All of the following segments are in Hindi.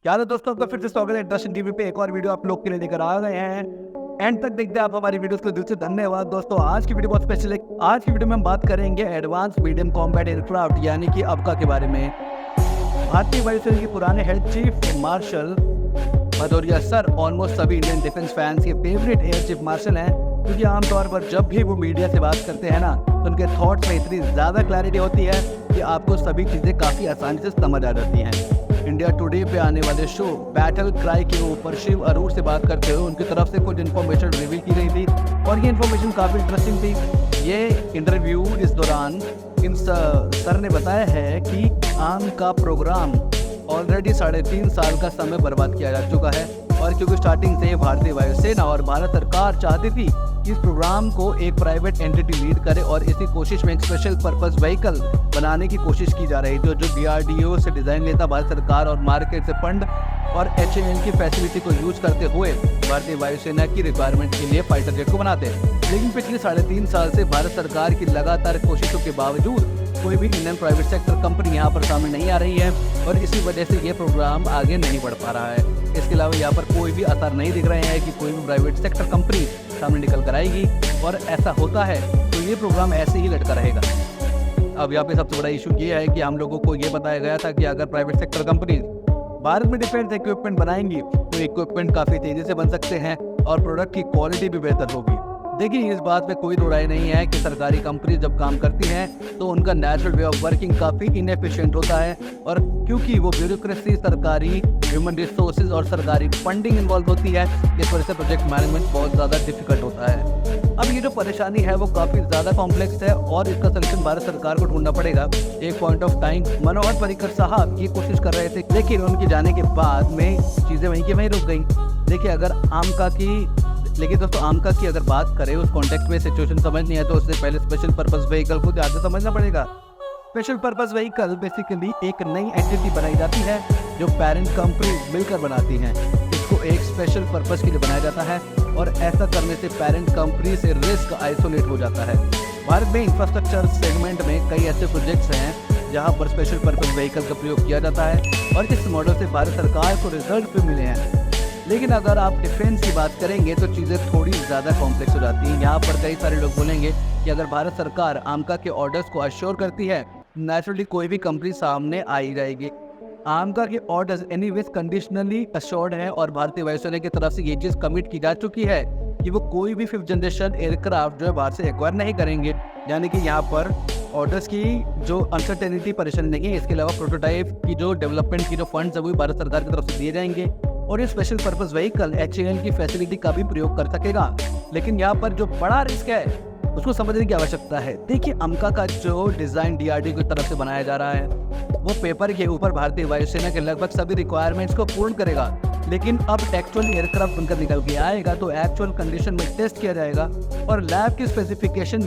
क्या हाल है दोस्तों, आपका फिर से स्वागत है इंटरेस्टिंग टीवी पे। एक और वीडियो आप लोग के लिए लेकर आ गए हैं। एंड तक देखते हैं आप हमारी वीडियोस को, दिल से धन्यवाद। दोस्तों आज की वीडियो बहुत स्पेशल है। आज की वीडियो में हम बात करेंगे एडवांस मीडियम कॉम्बैट एयरक्राफ्ट यानी कि अबका के बारे में। भारतीय वायुसेना के पुराने head chief marshal Bhadauria sir almost सभी इंडियन डिफेंस फैंस के फेवरेट एयर चीफ मार्शल हैं, क्योंकि आमतौर पर जब भी वो मीडिया से बात करते हैं ना, तो उनके थॉट्स में इतनी ज़्यादा क्लैरिटी होती है कि आपको सभी चीज़ें काफ़ी आसानी से समझ आ जाती हैं। इंडिया टुडे पे आने वाले शो बैटल क्राई के ऊपर शिव अरोड़ से बात करते हुए उनकी तरफ से कुछ इन्फॉर्मेशन रिवील की गई थी और ये इन्फॉर्मेशन काफ़ी इंटरेस्टिंग थी। ये इंटरव्यू इस दौरान इन सर ने बताया है कि आम का प्रोग्राम ऑलरेडी 3.5 साल का समय बर्बाद किया जा चुका है, और क्योंकि स्टार्टिंग से भारतीय वायुसेना और भारत सरकार चाहती थी कि इस प्रोग्राम को एक प्राइवेट एंटिटी लीड करे और इसी कोशिश में एक स्पेशल पर्पस व्हीकल बनाने की कोशिश की जा रही थी, जो DRDO से डिज़ाइन लेता भारत सरकार और मार्केट से फंड और HAL की फैसिलिटी को यूज करते हुए भारतीय वायुसेना की रिक्वायरमेंट के लिए फाइटर जेट को बनाते हैं। लेकिन पिछले 3.5 साल से भारत सरकार की लगातार कोशिशों के बावजूद कोई भी इंडियन प्राइवेट सेक्टर कंपनी यहाँ पर सामने नहीं आ रही है, और इसी वजह से ये प्रोग्राम आगे नहीं बढ़ पा रहा है। इसके अलावा यहाँ पर कोई भी असर नहीं दिख रहे हैं कि कोई भी प्राइवेट सेक्टर कंपनी सामने निकल कर आएगी, और ऐसा होता है तो ये प्रोग्राम ऐसे ही लटका रहेगा। अब यहाँ पे सबसे बड़ा इशू ये है कि हम लोगों को ये बताया गया था कि अगर प्राइवेट सेक्टर कंपनी भारत में डिफेंस इक्विपमेंट बनाएंगी तो इक्विपमेंट काफ़ी तेज़ी से बन सकते हैं और प्रोडक्ट की क्वालिटी भी बेहतर होगी। देखिए, इस बात पे कोई दो राय नहीं है कि सरकारी कंपनी जब काम करती हैं तो उनका नेचुरल वे ऑफ वर्किंग काफ़ी इनएफिशिएंट होता है, और क्योंकि वो ब्यूरोक्रेसी, सरकारी ह्यूमन रिसोर्सेज और सरकारी फंडिंग इन्वॉल्व होती है, इस वजह से प्रोजेक्ट मैनेजमेंट बहुत ज़्यादा डिफिकल्ट होता है। अब ये जो परेशानी है वो काफ़ी ज़्यादा कॉम्प्लेक्स है और इसका सलूशन भारत सरकार को ढूंढना पड़ेगा। एक point of time Manohar Parrikar साहब ये कोशिश कर रहे थे, लेकिन उनके जाने के बाद में चीज़ें वहीं की वहीं रुक गई। देखिए, दोस्तों आमका की अगर बात करें उस कॉन्टेक्स्ट में सिचुएशन समझनी है तो उससे पहले स्पेशल पर्पस व्हीकल को ज़्यादा समझना पड़ेगा। स्पेशल पर्पस व्हीकल बेसिकली एक नई एंटिटी बनाई जाती है जो पेरेंट कंपनी मिलकर बनाती हैं। इसको एक स्पेशल पर्पस के लिए बनाया जाता है और ऐसा करने से पेरेंट कंपनी से रिस्क आइसोलेट हो जाता है। भारत में इंफ्रास्ट्रक्चर सेगमेंट में कई ऐसे प्रोजेक्ट्स हैं जहाँ पर स्पेशल पर्पस व्हीकल का प्रयोग किया जाता है और इस मॉडल से भारत सरकार को रिजल्ट भी मिले हैं। लेकिन अगर आप डिफेंस की बात करेंगे तो चीज़ें थोड़ी ज़्यादा कॉम्प्लेक्स हो जाती हैं। यहाँ पर कई सारे लोग बोलेंगे कि अगर भारत सरकार आमका के ऑर्डर्स को अश्योर करती है, नेचुरली कोई भी कंपनी सामने आ ही जाएगी। आमका के ऑर्डर्स एनीवेज कंडीशनली अश्योर्ड है और भारतीय वायुसेना की तरफ से ये चीज़ कमिट की जा चुकी है कि वो कोई भी 5th जनरेशन एयरक्राफ्ट जो है बाहर से एक्वायर नहीं करेंगे। यानी कि यहाँ पर ऑर्डर्स की जो अनसर्टेनिटी परेशानी नहीं है। इसके अलावा प्रोटोटाइप की जो डेवलपमेंट की जो फंड्स है वो भारत सरकार की तरफ से दिए जाएंगे और ये स्पेशल पर्पस व्हीकल HAL की फैसिलिटी का भी प्रयोग कर सकेगा। लेकिन यहाँ पर जो बड़ा रिस्क है उसको समझने की आवश्यकता है। देखिए, अमका का जो डिज़ाइन DRDO की तरफ से बनाया जा रहा है वो पेपर के ऊपर भारतीय वायुसेना के लगभग सभी रिक्वायरमेंट्स को पूर्ण करेगा, लेकिन अब एक्चुअल एयरक्राफ्ट बनकर निकल के आएगा तो एक्चुअल कंडीशन में टेस्ट किया जाएगा और लैब की स्पेसिफिकेशन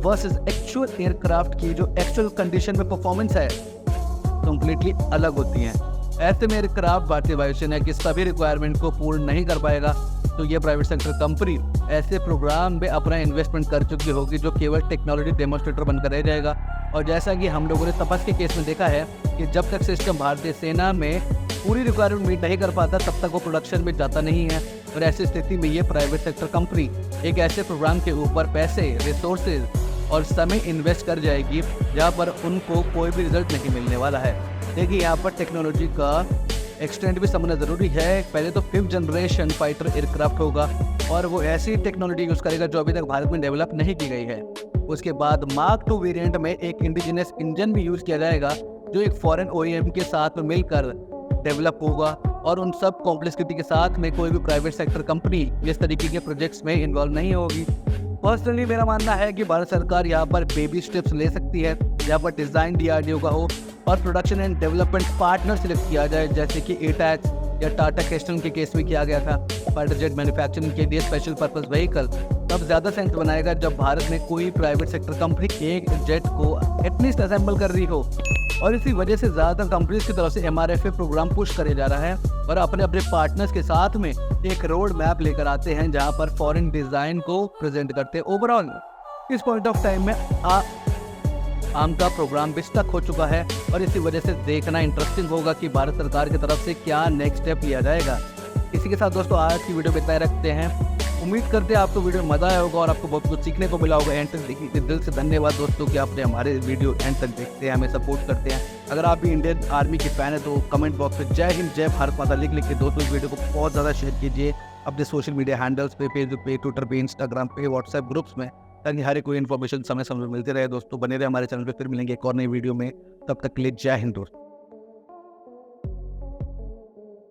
वर्सेस एक्चुअल एयरक्राफ्ट की जो एक्चुअल कंडीशन में परफॉर्मेंस है कंप्लीटली अलग होती है। ऐसे में एयरक्राफ्ट भारतीय वायुसेना की सभी रिक्वायरमेंट को पूर्ण नहीं कर पाएगा, तो ये प्राइवेट सेक्टर कंपनी ऐसे प्रोग्राम में अपना इन्वेस्टमेंट कर चुकी होगी जो केवल टेक्नोलॉजी डेमोन्स्ट्रेटर बनकर रह जाएगा। और जैसा कि हम लोगों ने तपस के केस में देखा है कि जब तक सिस्टम भारतीय सेना में पूरी रिक्वायरमेंट मीट नहीं कर पाता तब तक वो प्रोडक्शन में जाता नहीं है, और ऐसी स्थिति में ये प्राइवेट सेक्टर कंपनी एक ऐसे प्रोग्राम के ऊपर पैसे, रिसोर्सेज और समय इन्वेस्ट कर जाएगी जहाँ पर उनको कोई भी रिजल्ट नहीं मिलने वाला है। देखिए, यहाँ पर टेक्नोलॉजी का एक्सटेंड भी समझना ज़रूरी है। पहले तो 5th जनरेशन फाइटर एयरक्राफ्ट होगा और वो ऐसी टेक्नोलॉजी यूज़ करेगा जो अभी तक भारत में डेवलप नहीं की गई है। उसके बाद Mark II वेरिएंट में एक इंडिजिनस इंजन भी यूज़ किया जाएगा जो एक फॉरेन OEM के साथ में मिलकर डेवलप होगा, और उन सब कॉम्प्लेक्सिटी के साथ में कोई भी प्राइवेट सेक्टर कंपनी इस तरीके के प्रोजेक्ट्स में इन्वॉल्व नहीं होगी। पर्सनली मेरा मानना है कि भारत सरकार यहाँ पर बेबी स्टेप्स ले सकती है, यहाँ पर डिज़ाइन DRDO का हो और production and development partner select किया जाए, जैसे कि ATAX या टाटा कैस्टल के केस में किया गया था। फाइटर जेट मैन्युफैक्चरिंग के लिए स्पेशल पर्पस व्हीकल तब ज़्यादा सेंस बनाएगा जब भारत में कोई प्राइवेट सेक्टर कंपनी एक जेट को एटलीस्ट असेंबल कर रही हो, और इसी वजह से ज़्यादातर कंपनीज की तरफ से MRFA प्रोग्राम पुश करे जा रहा है और अपने अपने पार्टनर्स के साथ में एक रोड मैप लेकर आते हैं जहां पर फॉरेन डिज़ाइन को प्रेजेंट करते हैं। ओवरऑल इस पॉइंट ऑफ टाइम में आम का प्रोग्राम भी स्टक हो चुका है और इसी वजह से देखना इंटरेस्टिंग होगा कि भारत सरकार की तरफ से क्या नेक्स्ट स्टेप लिया जाएगा। इसी के साथ दोस्तों आज की वीडियो बताए रखते हैं। उम्मीद करते हैं आपको वीडियो में मजा आया होगा और आपको बहुत कुछ सीखने को मिला होगा। एंड तक देखने के दिल से धन्यवाद दोस्तों कि आपने हमारे वीडियो एंड तक देखते हैं, हमें सपोर्ट करते हैं। अगर आप भी इंडियन आर्मी के फैन है तो कमेंट बॉक्स में जय हिंद जय भारत माता लिख के दोस्तों इस वीडियो को बहुत ज़्यादा शेयर कीजिए अपने सोशल मीडिया हैंडल्स पे, फेसबुक पे, ट्विटर पे, इंस्टाग्राम पे, व्हाट्सएप ग्रुप्स में, ताकि हर कोई इन्फॉर्मेशन समय समय मिलते रहे। दोस्तों बने रहे हमारे चैनल पे, फिर मिलेंगे एक और नई वीडियो में। तब तक के लिए जय हिंद दोस्तों।